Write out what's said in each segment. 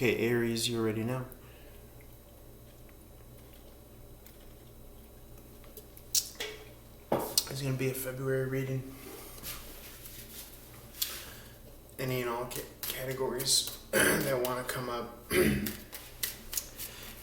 Okay, Aries, you already know. It's going to be a February reading. Any and all categories that want to come up.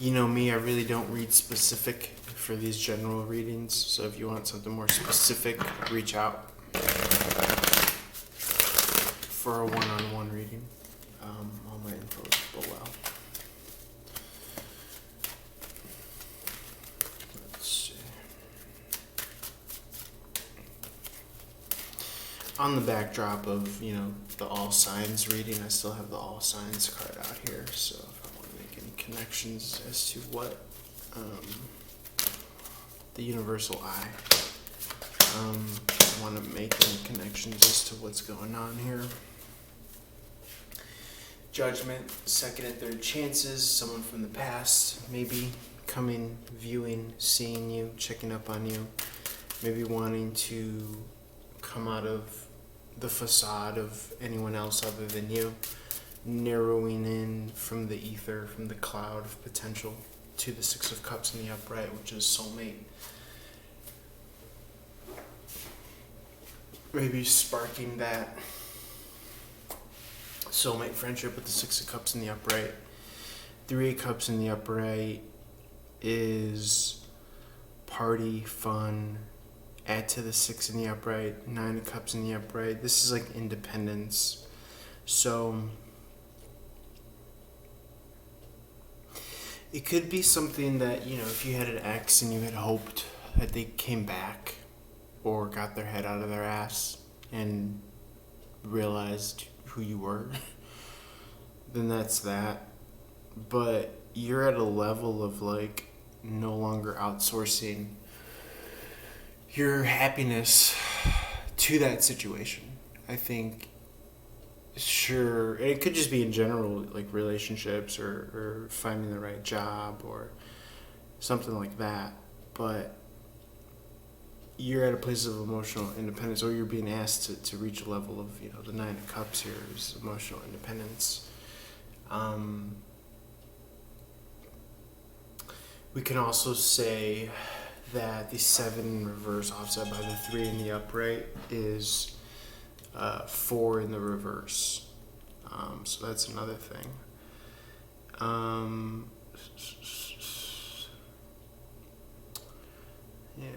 You know me, I really don't read specific for these general readings, so if you want something more specific, reach out for a one-on-one reading. All my info is below. Let's see. On the backdrop of, the all signs reading, I still have the all signs card out here, so if I want to make any connections as to what the universal eye, I want to make any connections as to what's going on here. Judgment, second and third chances, someone from the past, maybe coming, viewing, seeing you, checking up on you, maybe wanting to come out of the facade of anyone else other than you, narrowing in from the ether, from the cloud of potential to the Six of Cups in the upright, which is soulmate. Maybe sparking that soulmate friendship with the Six of Cups in the upright. Three of Cups in the upright is party, fun. Add to the Six in the upright, Nine of Cups in the upright. This is like independence. So it could be something that, if you had an ex and you had hoped that they came back or got their head out of their ass and realized who you were, then that's that. But you're at a level of no longer outsourcing your happiness to that situation. I think, sure, it could just be in general, relationships or finding the right job or something like that. But you're at a place of emotional independence, or you're being asked to reach a level of, the Nine of Cups here is emotional independence. We can also say that the 7 in reverse offset by the 3 in the upright is 4 in the reverse. So that's another thing. Yeah.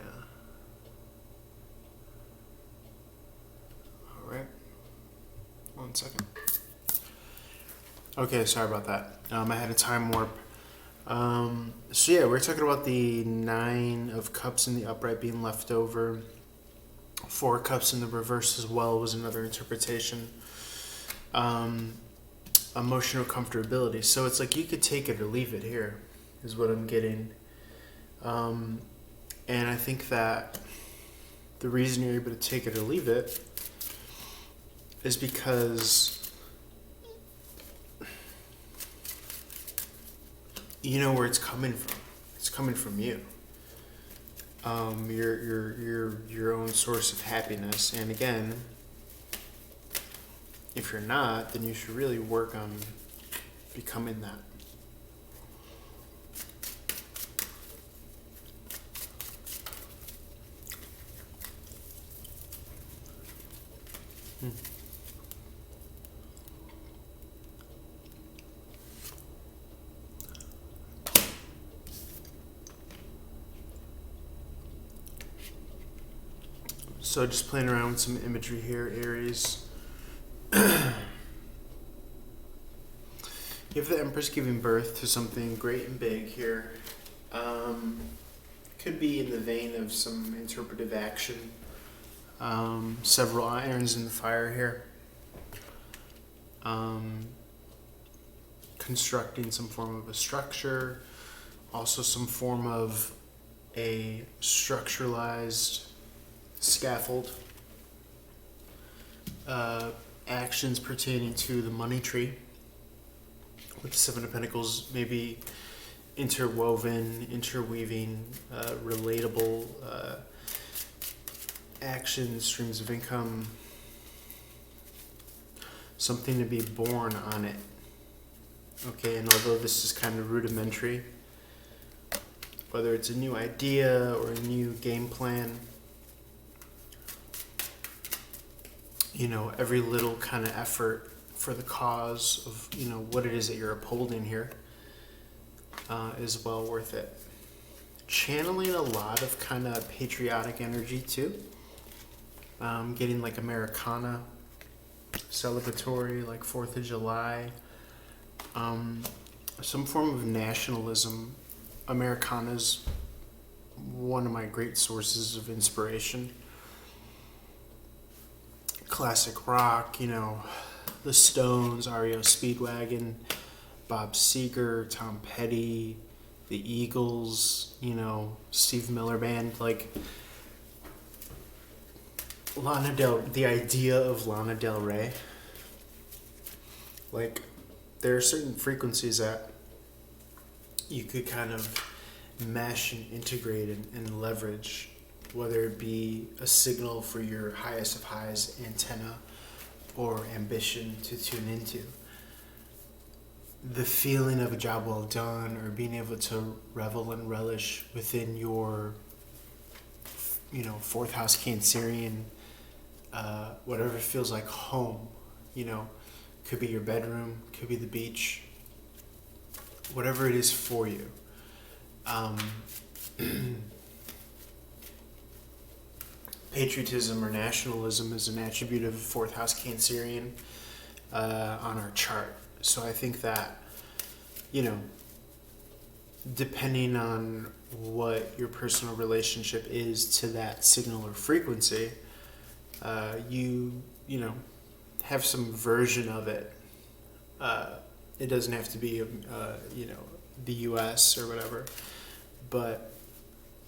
All right. 1 second. Okay, sorry about that. I had a time warp. So yeah, we're talking about the 9 of Cups in the upright being left over. 4 Cups in the reverse as well was another interpretation. Emotional comfortability. So it's you could take it or leave it here, is what I'm getting. And I think that the reason you're able to take it or leave it is because you know where it's coming from. It's coming from you. Your own source of happiness. And again, if you're not, then you should really work on becoming that. So just playing around with some imagery here, Aries. You have the Empress giving birth to something great and big here. Could be in the vein of some interpretive action. Several irons in the fire here. Constructing some form of a structure. Also some form of a structuralized scaffold. Actions pertaining to the money tree with the 7 of Pentacles, maybe interweaving, relatable actions, streams of income, something to be born on it. Okay, and although this is kind of rudimentary, whether it's a new idea or a new game plan, every little kind of effort for the cause of, what it is that you're upholding here is well worth it. Channeling a lot of kind of patriotic energy too. Getting like Americana, celebratory, like 4th of July. Some form of nationalism. Americana's one of my great sources of inspiration. Classic rock, the Stones, REO Speedwagon, Bob Seger, Tom Petty, the Eagles, Steve Miller Band, like the idea of Lana Del Rey. Like, there are certain frequencies that you could kind of mesh and integrate and leverage, whether it be a signal for your highest of highs antenna or ambition to tune into. The feeling of a job well done, or being able to revel and relish within your, fourth house Cancerian, whatever feels like home, could be your bedroom, could be the beach, whatever it is for you. Patriotism or nationalism is an attribute of fourth house Cancerian on our chart. So I think that, depending on what your personal relationship is to that signal or frequency, you have some version of it. It doesn't have to be, the U.S. or whatever, but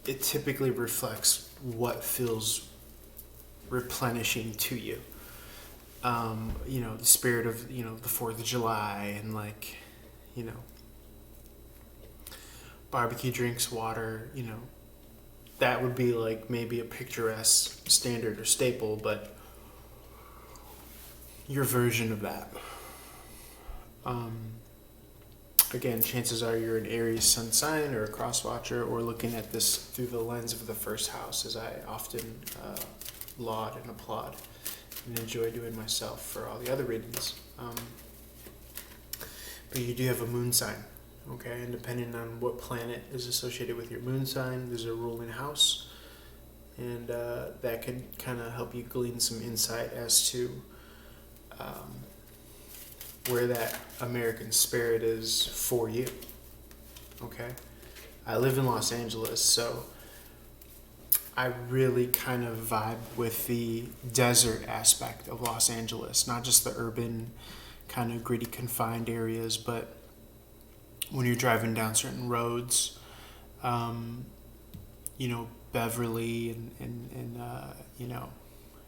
it typically reflects what feels replenishing to you. The spirit of, the 4th of July and barbecue, drinks, water, that would be like maybe a picturesque standard or staple, but your version of that. Again, chances are you're an Aries sun sign or a cross watcher, or looking at this through the lens of the first house, as I often laud and applaud and enjoy doing myself for all the other readings. But you do have a moon sign, okay? And depending on what planet is associated with your moon sign, there's a ruling house. And that can kind of help you glean some insight as to where that American spirit is for you, okay? I live in Los Angeles, so I really kind of vibe with the desert aspect of Los Angeles, not just the urban kind of gritty confined areas, but when you're driving down certain roads, Beverly and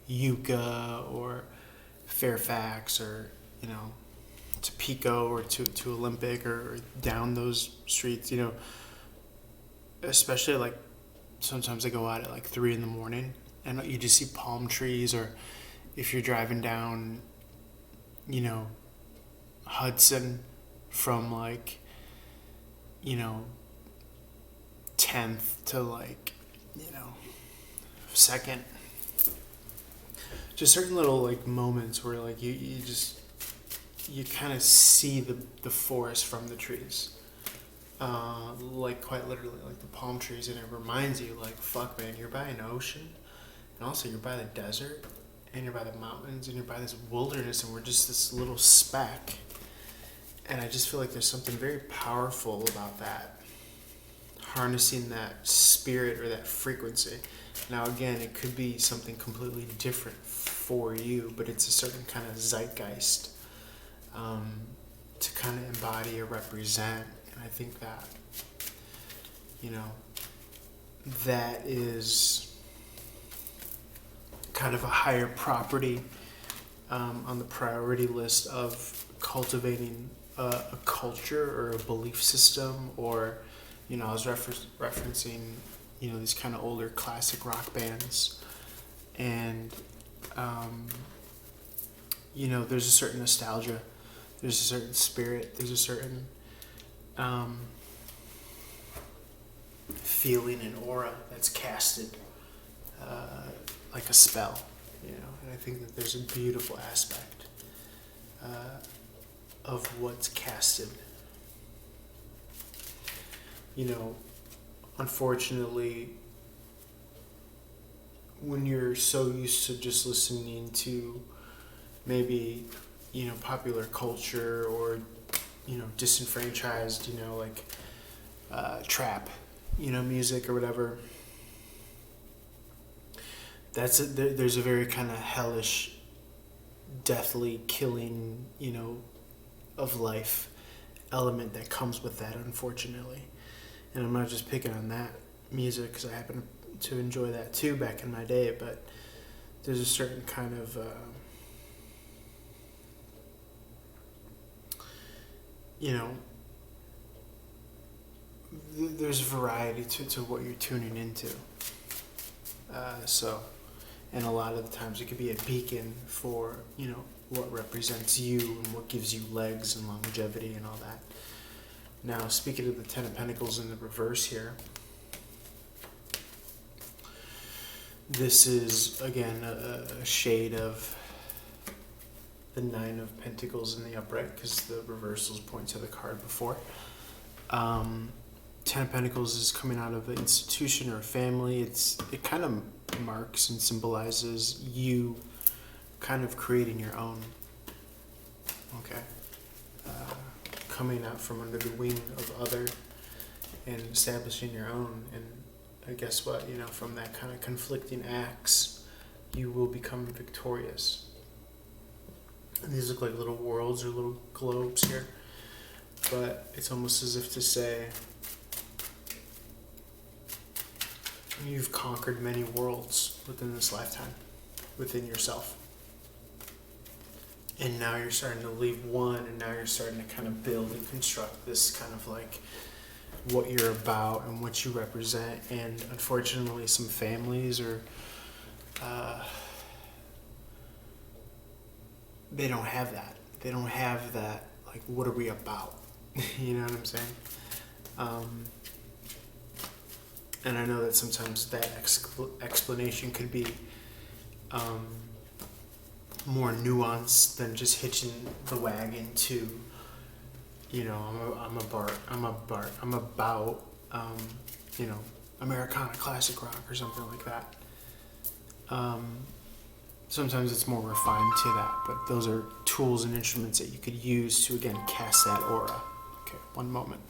Yucca or Fairfax or, to Pico or to Olympic or down those streets, especially like sometimes I go out at like 3 a.m. and you just see palm trees, or if you're driving down, Hudson from 10th to 2nd, just certain little moments where you kind of see the forest from the trees, quite literally, the palm trees, and it reminds you fuck man, you're by an ocean, and also you're by the desert, and you're by the mountains, and you're by this wilderness, and we're just this little speck. And I just feel like there's something very powerful about that, harnessing that spirit or that frequency. Now again, it could be something completely different for you, but it's a certain kind of zeitgeist to kind of embody or represent. And I think that, that is kind of a higher property on the priority list of cultivating a culture or a belief system, or, I was referencing, these kind of older classic rock bands, and, there's a certain nostalgia There's a certain spirit. There's a certain feeling and aura that's casted like a spell, you know. And I think that there's a beautiful aspect of what's casted. You know, unfortunately, when you're so used to just listening to maybe, you know, popular culture or, you know, disenfranchised, you know, like trap, you know, music or whatever, there's a very kind of hellish, deathly killing, you know, of life element that comes with that, unfortunately. And I'm not just picking on that music because I happen to enjoy that too back in my day, but there's a certain kind of you know, there's variety to what you're tuning into. And a lot of the times it could be a beacon for, you know, what represents you and what gives you legs and longevity and all that. Now, speaking of the Ten of Pentacles in the reverse here, this is, again, a shade of the Nine of Pentacles in the upright, because the reversals point to the card before. Ten of Pentacles is coming out of an institution or a family. It kind of marks and symbolizes you kind of creating your own. Okay. Coming out from under the wing of other and establishing your own. And I guess what, you know, from that kind of conflicting acts, you will become victorious. And these look like little worlds or little globes here. But it's almost as if to say, you've conquered many worlds within this lifetime, within yourself. And now you're starting to leave one, and now you're starting to kind of build and construct this kind of like what you're about and what you represent. And unfortunately, some families are, they don't have that. They don't have that, like, what are we about? You know what I'm saying? And I know that sometimes that explanation could be more nuanced than just hitching the wagon to, you know, I'm about, you know, Americana classic rock or something like that. Sometimes it's more refined to that, but those are tools and instruments that you could use to, again, cast that aura. Okay, one moment.